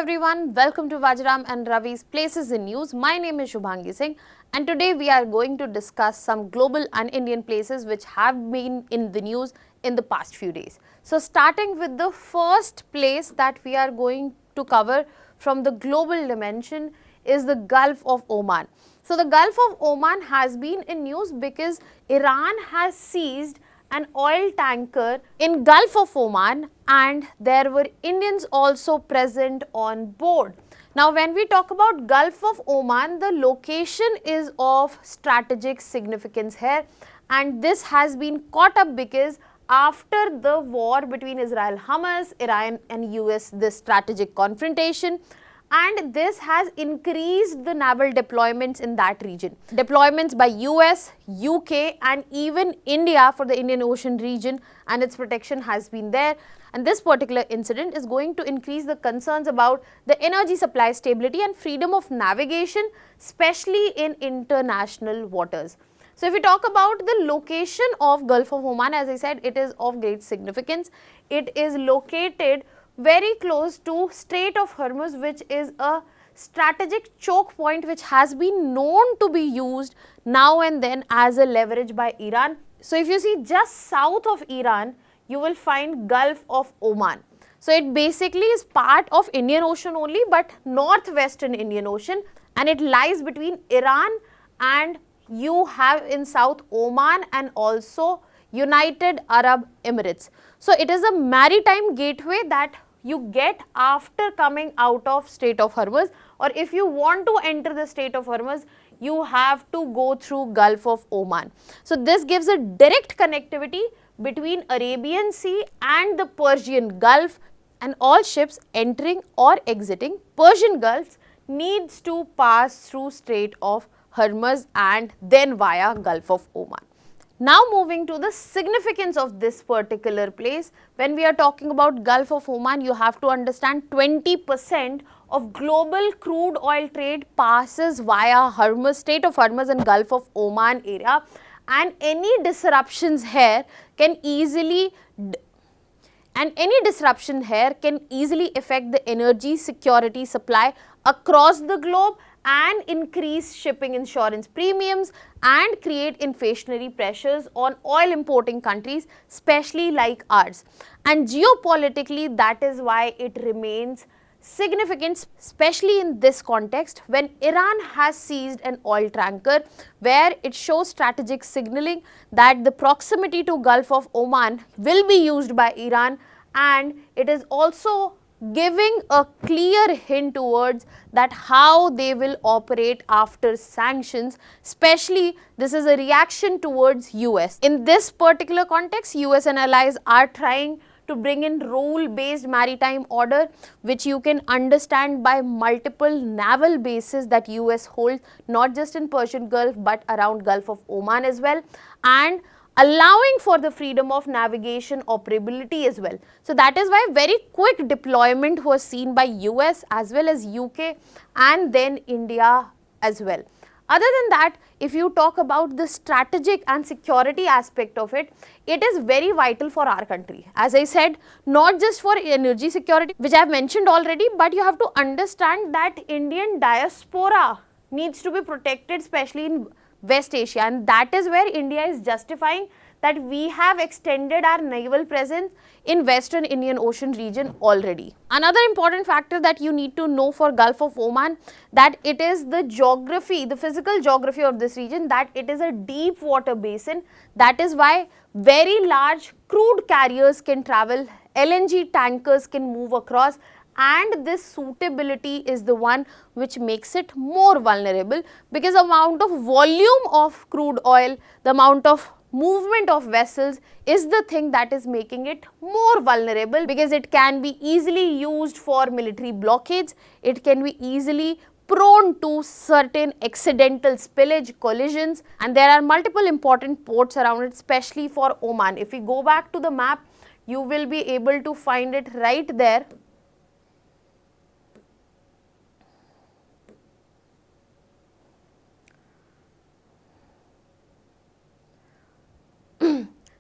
everyone, welcome to Vajiram and Ravi's Places in News. My name is Shubhangi Singh and today we are going to discuss some global and Indian places which have been in the news in the past few days. So starting with the first place that we are going to cover from the global dimension is the Gulf of Oman. So the Gulf of Oman has been in news because Iran has seized an oil tanker in Gulf of Oman and there were Indians also present on board. Now when we talk about Gulf of Oman, the location is of strategic significance here, and this has been caught up because after the war between Israel, Hamas, Iran and US, this strategic confrontation, and this has increased the naval deployments in that region. Deployments by US, UK and even India for the Indian Ocean region and its protection has been there. And this particular incident is going to increase the concerns about the energy supply stability and freedom of navigation, especially in international waters. So if we talk about the location of Gulf of Oman, as I said, it is of great significance. It is located very close to Strait of Hormuz, which is a strategic choke point which has been known to be used now and then as a leverage by Iran. So if you see just south of Iran, you will find Gulf of Oman. So it basically is part of Indian Ocean only, but northwestern Indian Ocean, and it lies between Iran and you have in south Oman and also United Arab Emirates. So it is a maritime gateway that you get after coming out of Strait of Hormuz, or if you want to enter the Strait of Hormuz, you have to go through Gulf of Oman. So this gives a direct connectivity between Arabian Sea and the Persian Gulf, and all ships entering or exiting Persian Gulf needs to pass through Strait of Hormuz and then via Gulf of Oman. Now moving to the significance of this particular place, when we are talking about Gulf of Oman, you have to understand 20% of global crude oil trade passes via Hormuz, Strait of Hormuz and Gulf of Oman area, and any disruptions here can easily affect the energy security supply across the globe and increase shipping insurance premiums and create inflationary pressures on oil importing countries, especially like ours. And geopolitically, that is why it remains significant, especially in this context when Iran has seized an oil tanker, where it shows strategic signaling that the proximity to Gulf of Oman will be used by Iran, and it is also giving a clear hint towards that how they will operate after sanctions, especially this is a reaction towards US. In this particular context, US and allies are trying to bring in rule-based maritime order, which you can understand by multiple naval bases that US holds, not just in Persian Gulf but around Gulf of Oman as well, and allowing for the freedom of navigation operability as well. So that is why very quick deployment was seen by US as well as UK and then India as well. Other than that, if you talk about the strategic and security aspect of it, it is very vital for our country. As I said, not just for energy security, which I have mentioned already, but you have to understand that Indian diaspora needs to be protected, especially in West Asia, and that is where India is justifying that we have extended our naval presence in Western Indian Ocean region already. Another important factor that you need to know for Gulf of Oman, that it is the geography, the physical geography of this region, that it is a deep water basin. That is why very large crude carriers can travel, LNG tankers can move across, and this suitability is the one which makes it more vulnerable, because the amount of volume of crude oil, the amount of movement of vessels is the thing that is making it more vulnerable, because it can be easily used for military blockades, it can be easily prone to certain accidental spillage, collisions, and there are multiple important ports around it, especially for Oman. If we go back to the map, you will be able to find it right there.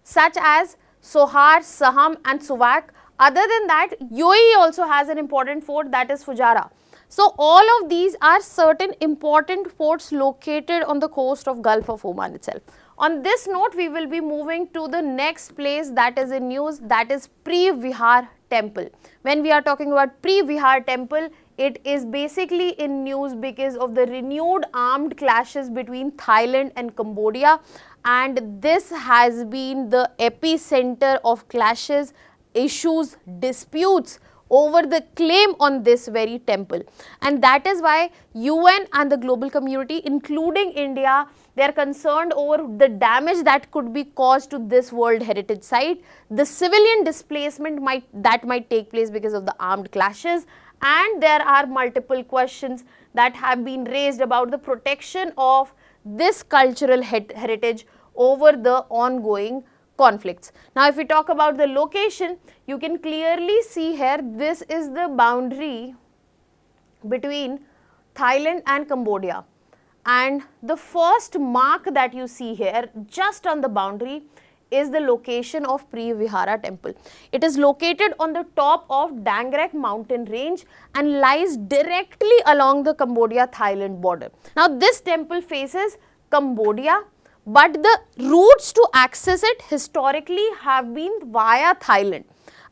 Such as Sohar, Saham and Suwak Other than that, UAE also has an important fort, that is Fujairah. So all of these are certain important forts located on the coast of Gulf of Oman itself. On this note, we will be moving to the next place that is in news, that is Preah Vihear Temple. When we are talking about Preah Vihear Temple, it is basically in news because of the renewed armed clashes between Thailand and Cambodia, and this has been the epicenter of clashes, issues, disputes over the claim on this very temple. And that is why UN and the global community, including India, they are concerned over the damage that could be caused to this World Heritage Site, the civilian displacement that might take place because of the armed clashes, and there are multiple questions that have been raised about the protection of this cultural heritage over the ongoing conflicts. Now, if we talk about the location, you can clearly see here, this is the boundary between Thailand and Cambodia, and the first mark that you see here just on the boundary is the location of Preah Vihear Temple. It is located on the top of Dangrek mountain range and lies directly along the Cambodia-Thailand border. Now, this temple faces Cambodia, but the routes to access it historically have been via Thailand,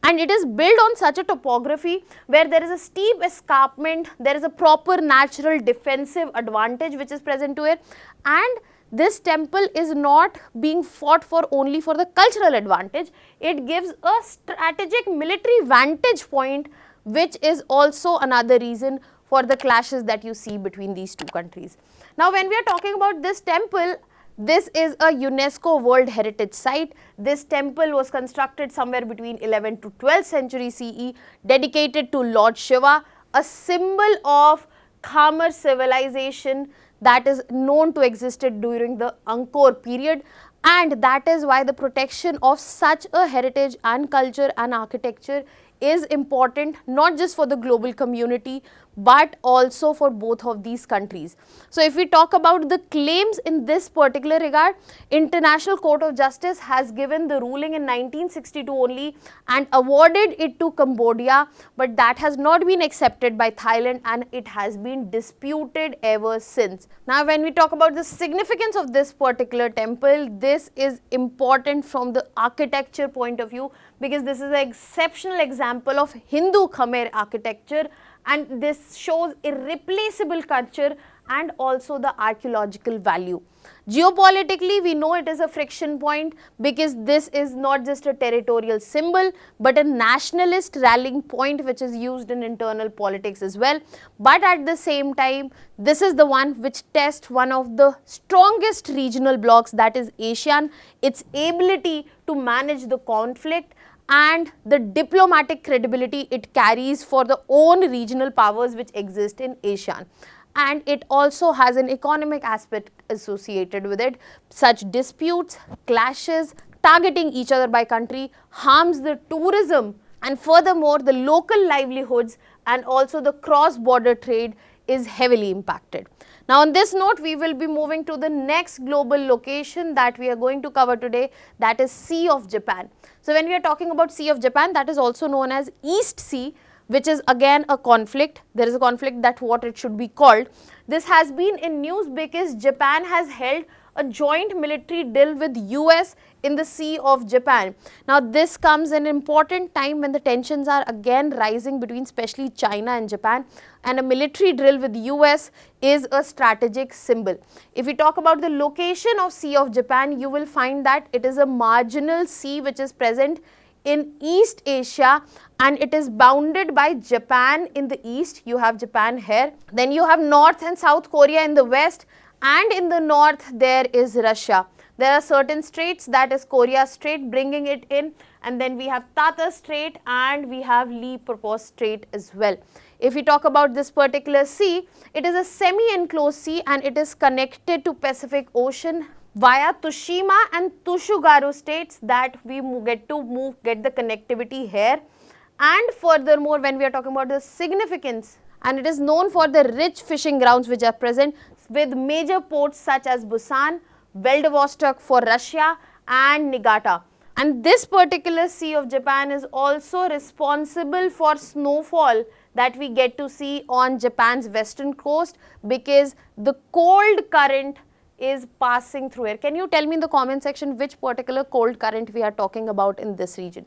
and it is built on such a topography where there is a steep escarpment, there is a proper natural defensive advantage which is present to it, and this temple is not being fought for only for the cultural advantage, it gives a strategic military vantage point, which is also another reason for the clashes that you see between these two countries. Now, when we are talking about this temple, this is a UNESCO World Heritage Site. This temple was constructed somewhere between 11th to 12th century CE, dedicated to Lord Shiva, a symbol of Khmer civilization that is known to existed during the Angkor period, and that is why the protection of such a heritage and culture and architecture is important, not just for the global community but also for both of these countries. So, if we talk about the claims in this particular regard, International Court of Justice has given the ruling in 1962 only and awarded it to Cambodia, but that has not been accepted by Thailand and it has been disputed ever since. Now, when we talk about the significance of this particular temple, this is important from the architecture point of view because this is an exceptional example of Hindu Khmer architecture, and this shows irreplaceable culture and also the archaeological value. Geopolitically, we know it is a friction point because this is not just a territorial symbol but a nationalist rallying point which is used in internal politics as well. But at the same time, this is the one which tests one of the strongest regional blocks, that is ASEAN, its ability to manage the conflict and the diplomatic credibility it carries for the own regional powers which exist in ASEAN. And it also has an economic aspect associated with it. Such disputes, clashes, targeting each other by country harms the tourism, and furthermore the local livelihoods and also the cross-border trade is heavily impacted. Now, on this note, we will be moving to the next global location that we are going to cover today, that is Sea of Japan. So, when we are talking about Sea of Japan, that is also known as East Sea, which is again a conflict. There is a conflict, that what it should be called. This has been in news because Japan has held a joint military drill with US in the Sea of Japan. Now, this comes in an important time when the tensions are again rising between especially China and Japan, and a military drill with US is a strategic symbol. If we talk about the location of Sea of Japan, you will find that it is a marginal sea which is present in East Asia, and it is bounded by Japan in the east. You have Japan here, then you have North and South Korea in the west, and in the north there is Russia. There are certain straits, that is Korea Strait bringing it in, and then we have Tata Strait and we have Lee Proposed Strait as well. If we talk about this particular sea, it is a semi-enclosed sea and it is connected to Pacific Ocean via Tsushima and Tsugaru states, that we get the connectivity here. And furthermore, when we are talking about the significance, and it is known for the rich fishing grounds which are present with major ports such as Busan, Vladivostok for Russia and Niigata. And this particular Sea of Japan is also responsible for snowfall that we get to see on Japan's western coast, because the cold current is passing through here. Can you tell me in the comment section which particular cold current we are talking about in this region?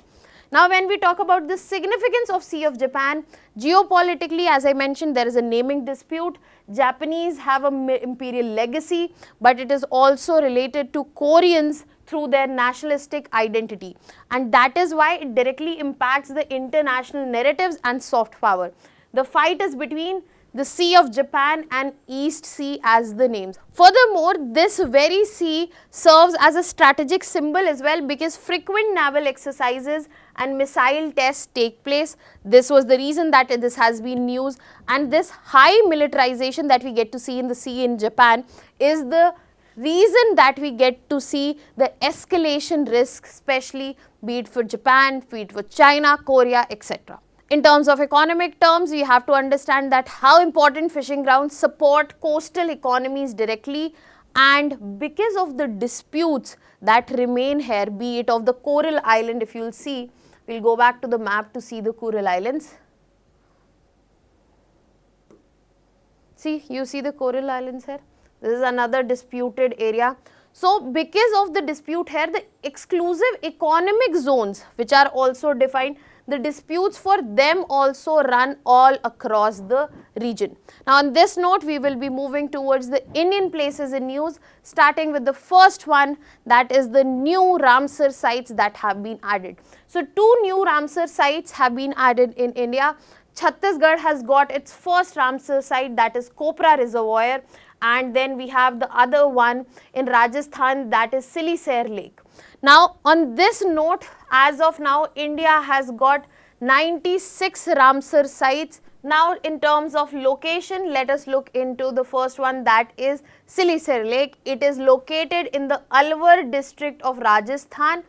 Now, when we talk about the significance of Sea of Japan, geopolitically, as I mentioned, there is a naming dispute. Japanese have an imperial legacy, but it is also related to Koreans through their nationalistic identity, and that is why it directly impacts the international narratives and soft power. The fight is between the Sea of Japan and East Sea as the names. Furthermore, this very sea serves as a strategic symbol as well, because frequent naval exercises and missile tests take place. This was the reason that this has been news, and this high militarization that we get to see in the sea in Japan is the reason that we get to see the escalation risk, especially be it for Japan, be it for China, Korea, etc. In terms of economic terms, we have to understand that how important fishing grounds support coastal economies directly, and because of the disputes that remain here, be it of the Coral Island, if you will see, we will go back to the map to see the Coral Islands. See, you see the Coral Islands here. This is another disputed area. So, because of the dispute here, the exclusive economic zones which are also defined, the disputes for them also run all across the region. Now, on this note, we will be moving towards the Indian places in news, starting with the first one, that is the new Ramsar sites that have been added. So, 2 new Ramsar sites have been added in India. Chhattisgarh has got its first Ramsar site, that is Kopra Reservoir, and then we have the other one in Rajasthan, that is Siliserh Lake. Now, on this note, as of now, India has got 96 Ramsar sites. Now, in terms of location, let us look into the first one, that is Siliserh Lake. It is located in the Alwar district of Rajasthan,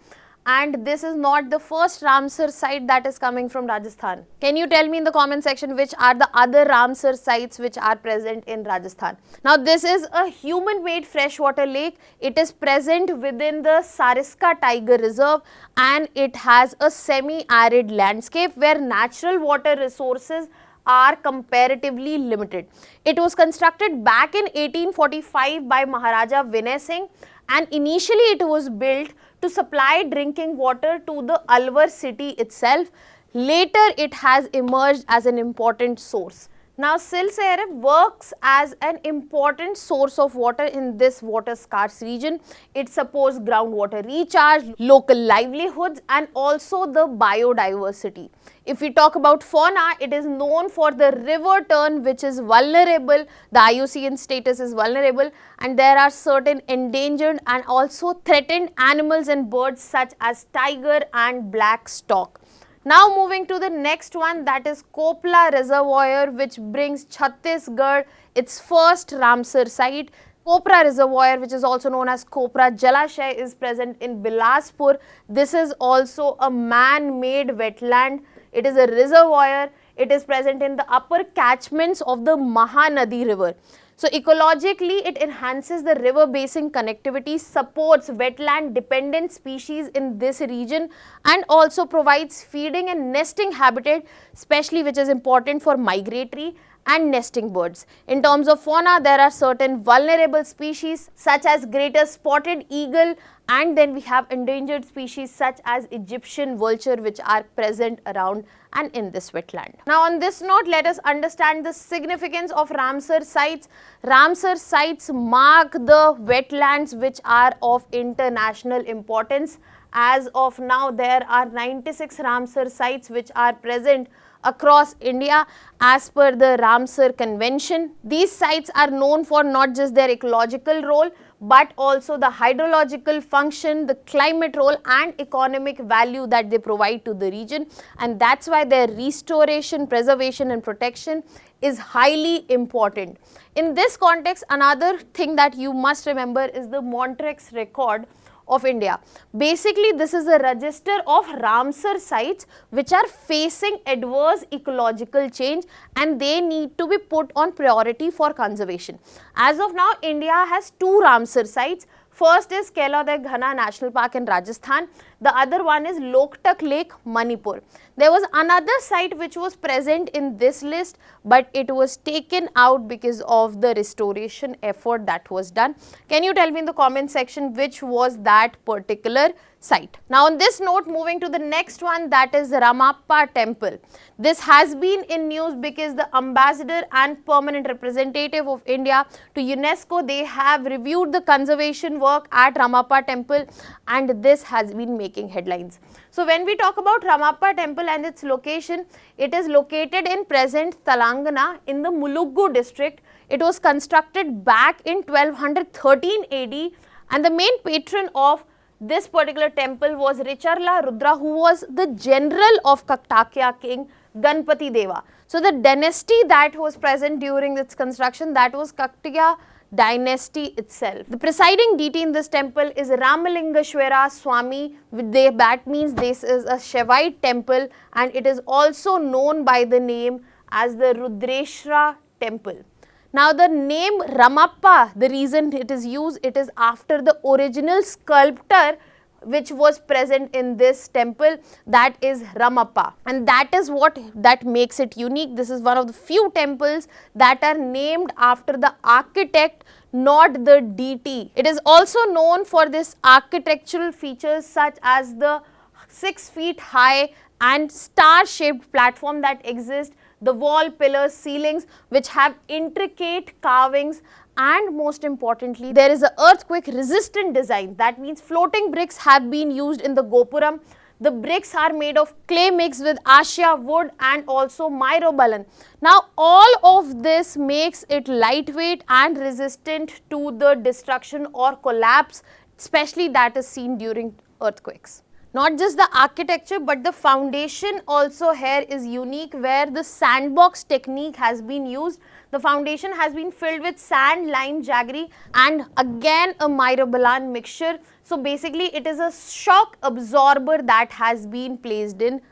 and this is not the first Ramsar site that is coming from Rajasthan. Can you tell me in the comment section which are the other Ramsar sites which are present in Rajasthan? Now, this is a human-made freshwater lake. It is present within the Sariska Tiger Reserve, and it has a semi-arid landscape where natural water resources are comparatively limited. It was constructed back in 1845 by Maharaja Vinay Singh, and initially it was built to supply drinking water to the Alwar city itself. Later, it has emerged as an important source. Now, Siliserh works as an important source of water in this water scarce region. It supports groundwater recharge, local livelihoods, and also the biodiversity. If we talk about fauna, it is known for the river tern, which is vulnerable. The IUCN status is vulnerable, and there are certain endangered and also threatened animals and birds such as tiger and black stork. Now, moving to the next one, that is Kopra Reservoir, which brings Chhattisgarh its first Ramsar site. Kopra Reservoir, which is also known as Kopra Jalashay, is present in Bilaspur. This is also a man-made wetland. It is a reservoir. It is present in the upper catchments of the Mahanadi river. So, ecologically, it enhances the river basin connectivity, supports wetland dependent species in this region, and also provides feeding and nesting habitat, especially which is important for migratory and nesting birds. In terms of fauna, there are certain vulnerable species such as greater spotted eagle, and then we have endangered species such as Egyptian vulture, which are present around and in this wetland. Now, on this note, let us understand the significance of Ramsar sites. Ramsar sites mark the wetlands which are of international importance. As of now, there are 96 Ramsar sites which are present across India as per the Ramsar Convention. These sites are known for not just their ecological role, but also the hydrological function, the climate role, and economic value that they provide to the region, and that's why their restoration, preservation and protection is highly important. In this context, another thing that you must remember is the Montreux record of India. Basically, this is a register of Ramsar sites which are facing adverse ecological change, and they need to be put on priority for conservation. As of now, India has 2 Ramsar sites. First is Gir National Park in Rajasthan. The other one is Loktak Lake, Manipur. There was another site which was present in this list, but it was taken out because of the restoration effort that was done. Can you tell me in the comment section which was that particular site? Now on this note, moving to the next one, that is Ramappa Temple. This has been in news because the ambassador and permanent representative of India to UNESCO, they have reviewed the conservation work at Ramappa Temple, and this has been making headlines. So when we talk about Ramappa Temple and its location, it is located in present Telangana in the Muluggu district. It was constructed back in 1213 AD, and the main patron of this particular temple was Richarla Rudra, who was the general of Kakatiya king Ganpati Deva. So the dynasty that was present during its construction, that was Kakatiya dynasty itself. The presiding deity in this temple is Ramalingeshwara Swami. That means this is a Shaivite temple, and it is also known by the name as the Rudreshwara temple. Now the name Ramappa, the reason it is used, it is after the original sculptor which was present in this temple, that is Ramappa, and that is what that makes it unique. This is one of the few temples that are named after the architect, not the deity. It is also known for this architectural features such as the 6 feet high and star-shaped platform that exists, the wall, pillars, ceilings which have intricate carvings, and most importantly, there is an earthquake resistant design. That means floating bricks have been used in the Gopuram. The bricks are made of clay mixed with Asia wood and also myrobalan. Now all of this makes it lightweight and resistant to the destruction or collapse, especially that is seen during earthquakes. Not just the architecture, but the foundation also here is unique, where the sandbox technique has been used. The foundation has been filled with sand, lime, jaggery, and again a myrobalan mixture. So basically it is a shock absorber that has been placed in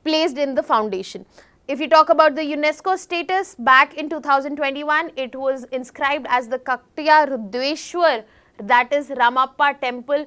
the foundation. If you talk about the UNESCO status, back in 2021, it was inscribed as the Kakatiya Rudreshwar, that is Ramappa Temple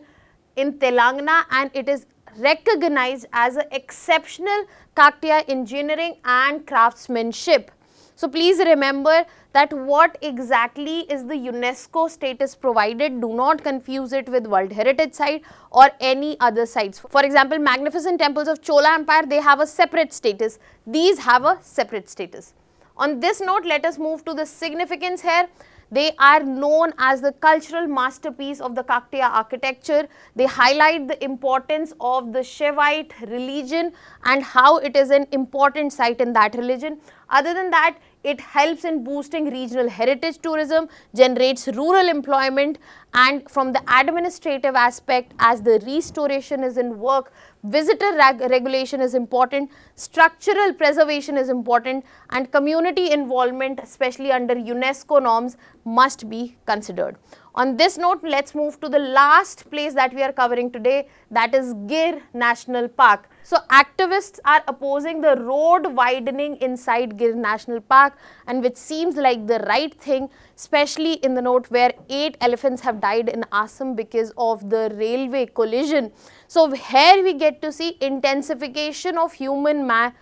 in Telangana, and it is recognized as an exceptional Kakatiya engineering and craftsmanship. So please remember that what exactly is the UNESCO status provided. Do not confuse it with World Heritage Site or any other sites. For example, magnificent temples of Chola Empire, they have a separate status. These have a separate status. On this note, let us move to the significance here. They are known as the cultural masterpiece of the Kakatiya architecture. They highlight the importance of the Shaivite religion and how it is an important site in that religion. Other than that, it helps in boosting regional heritage tourism, generates rural employment, and from the administrative aspect, as the restoration is in work, visitor regulation is important, structural preservation is important, and community involvement, especially under UNESCO norms, must be considered. On this note, let's move to the last place that we are covering today, that is Gir National Park. So activists are opposing the road widening inside Gir National Park, and which seems like the right thing, especially in the note where 8 elephants have died in Assam because of the railway collision. So here we get to see intensification of human-animal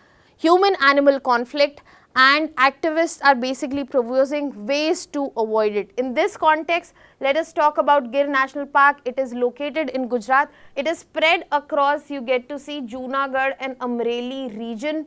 conflict, and activists are basically proposing ways to avoid it. In this context, let us talk about Gir National Park. It is located in Gujarat. It is spread across, you get to see, Junagadh and Amreli region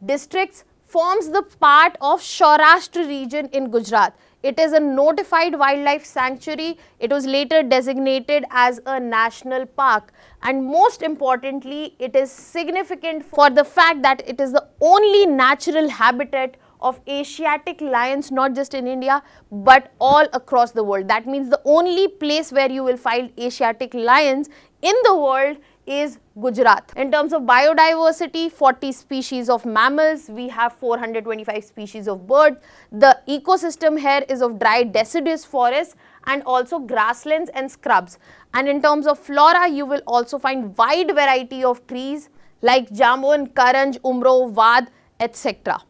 districts, forms the part of Saurashtra region in Gujarat. It is a notified wildlife sanctuary. It was later designated as a national park, and most importantly, it is significant for the fact that it is the only natural habitat of Asiatic lions, not just in India but all across the world. That means the only place where you will find Asiatic lions in the world is Gujarat. In terms of biodiversity, 40 species of mammals, we have 425 species of birds. The ecosystem here is of dry deciduous forests and also grasslands and scrubs. And in terms of flora, you will also find wide variety of trees like jamun, karanj, umro, vad, etc.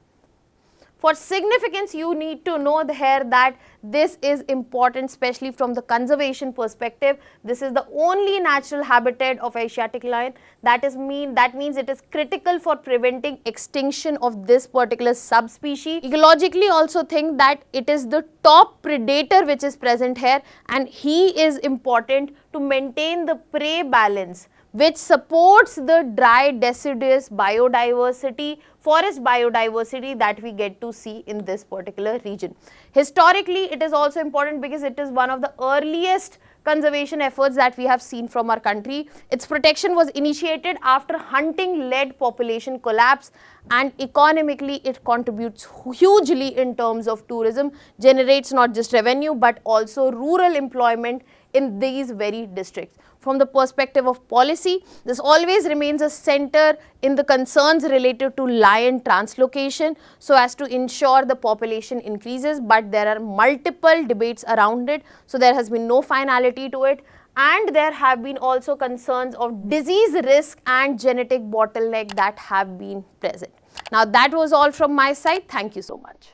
For significance, you need to know here that this is important, especially from the conservation perspective. This is the only natural habitat of Asiatic lion. That means it is critical for preventing extinction of this particular subspecies. Ecologically also think that it is the top predator which is present here, and he is important to maintain the prey balance, which supports the dry deciduous biodiversity, forest biodiversity that we get to see in this particular region. Historically, it is also important because it is one of the earliest conservation efforts that we have seen from our country. Its protection was initiated after hunting-led population collapse, and economically it contributes hugely in terms of tourism, generates not just revenue but also rural employment in these very districts. From the perspective of policy, this always remains a center in the concerns related to lion translocation so as to ensure the population increases, but there are multiple debates around it, so there has been no finality to it, and there have been also concerns of disease risk and genetic bottleneck that have been present. Now that was all from my side. Thank you so much.